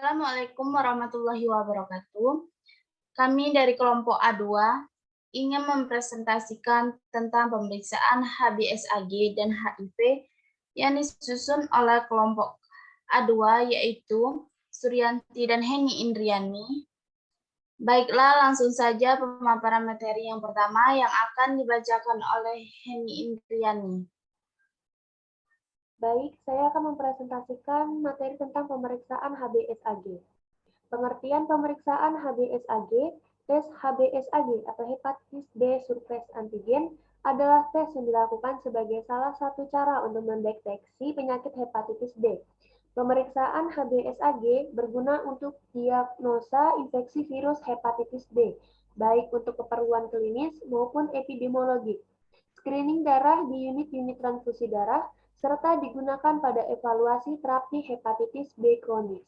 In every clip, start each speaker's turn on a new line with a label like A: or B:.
A: Assalamualaikum warahmatullahi wabarakatuh. Kami dari kelompok A2 ingin mempresentasikan tentang pemeriksaan HBsAg dan HIV yang disusun oleh kelompok A2 yaitu Suryanti dan Heni Indriani. Baiklah, langsung saja pemaparan materi yang pertama yang akan dibacakan oleh Heni Indriani.
B: Baik, saya akan mempresentasikan materi tentang pemeriksaan HBsAg. Pengertian pemeriksaan HBsAg, tes HBsAg atau hepatitis B surface antigen adalah tes yang dilakukan sebagai salah satu cara untuk mendeteksi penyakit hepatitis B. Pemeriksaan HBsAg berguna untuk diagnosa infeksi virus hepatitis B, baik untuk keperluan klinis maupun epidemiologik. Screening darah di unit-unit transfusi darah, serta digunakan pada evaluasi terapi hepatitis B kronis.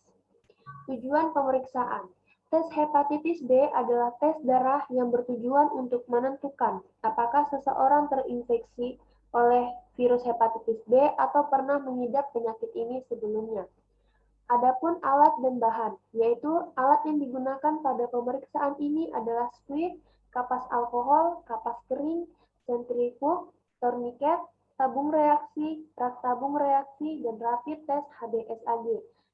B: Tujuan pemeriksaan. Tes hepatitis B adalah tes darah yang bertujuan untuk menentukan apakah seseorang terinfeksi oleh virus hepatitis B atau pernah mengidap penyakit ini sebelumnya. Adapun alat dan bahan, yaitu alat yang digunakan pada pemeriksaan ini adalah squid, kapas alkohol, kapas kering, sentrifug, torniket, tabung reaksi, rak tabung reaksi, dan rapid test HBsAg.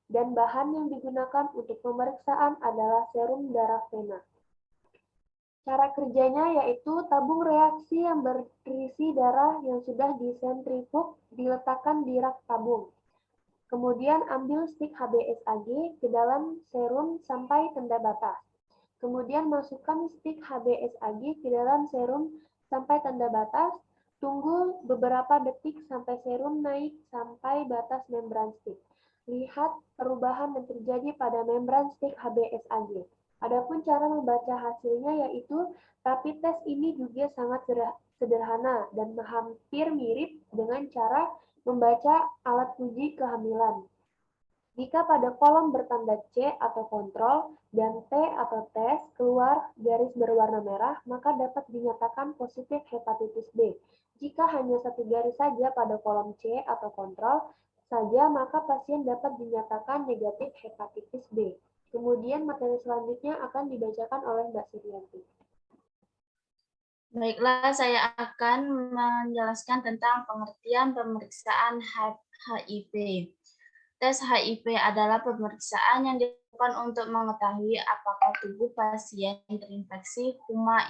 B: Dan bahan yang digunakan untuk pemeriksaan adalah serum darah vena. Cara kerjanya yaitu tabung reaksi yang berisi darah yang sudah disentrifug diletakkan di rak tabung. Kemudian ambil stik HBsAg ke dalam serum sampai tanda batas. Kemudian masukkan stik HBsAg ke dalam serum sampai tanda batas. Tunggu beberapa detik sampai serum naik sampai batas membran stik. Lihat perubahan yang terjadi pada membran stik HBsAg. Adapun cara membaca hasilnya yaitu rapid test ini juga sangat sederhana dan hampir mirip dengan cara membaca alat uji kehamilan. Jika pada kolom bertanda C atau kontrol dan T atau tes keluar garis berwarna merah, maka dapat dinyatakan positif hepatitis B. Jika hanya satu garis saja pada kolom C atau kontrol saja, maka pasien dapat dinyatakan negatif hepatitis B. Kemudian materi selanjutnya akan dibacakan oleh Mbak Suryanti.
A: Baiklah, saya akan menjelaskan tentang pengertian pemeriksaan HIV. Tes HIV adalah pemeriksaan yang dilakukan untuk mengetahui apakah tubuh pasien terinfeksi huma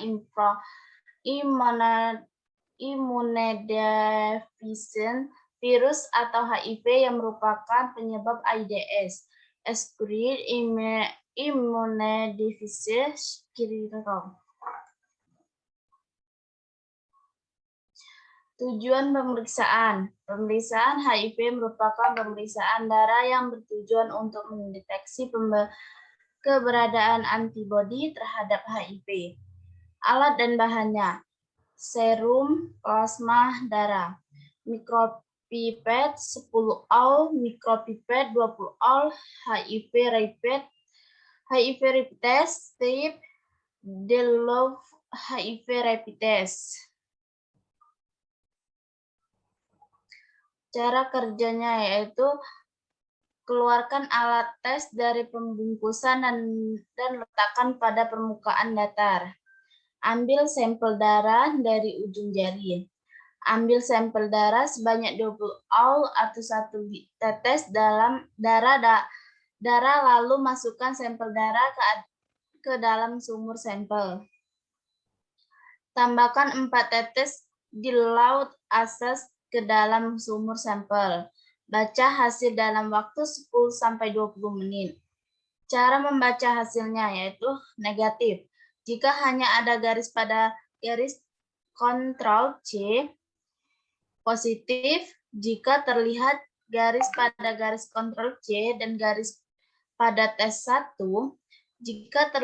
A: immunodeficient virus atau HIV yang merupakan penyebab AIDS, acquired immunodeficient syndrome. Tujuan pemeriksaan. Pemeriksaan HIV merupakan pemeriksaan darah yang bertujuan untuk mendeteksi keberadaan antibodi terhadap HIV. Alat dan bahannya. Serum, plasma, darah. Mikropipet 10 ounce, mikropipet 20 ounce, HIV rapid test, tape, Delove HIV rapid test. Cara kerjanya yaitu keluarkan alat tes dari pembungkusan dan letakkan pada permukaan datar. Ambil sampel darah dari ujung jari. Ambil sampel darah sebanyak 20 ounce atau 1 tetes dalam darah lalu masukkan sampel darah ke dalam sumur sampel. Tambahkan 4 tetes dilaut asas ke dalam sumur sampel. Baca hasil dalam waktu 10-20 menit. Cara membaca hasilnya yaitu negatif. Jika hanya ada garis pada garis kontrol C, positif jika terlihat garis pada garis kontrol C dan garis pada tes 1, jika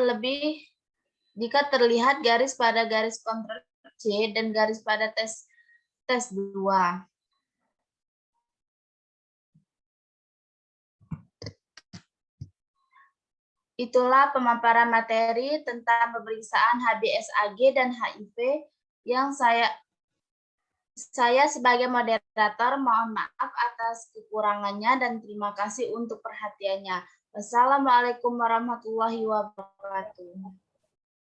A: terlihat garis pada garis kontrol C dan garis pada tes 2. Itulah pemaparan materi tentang pemeriksaan HBsAg dan HIV yang saya sebagai moderator mohon maaf atas kekurangannya dan terima kasih untuk perhatiannya. Wassalamualaikum warahmatullahi wabarakatuh.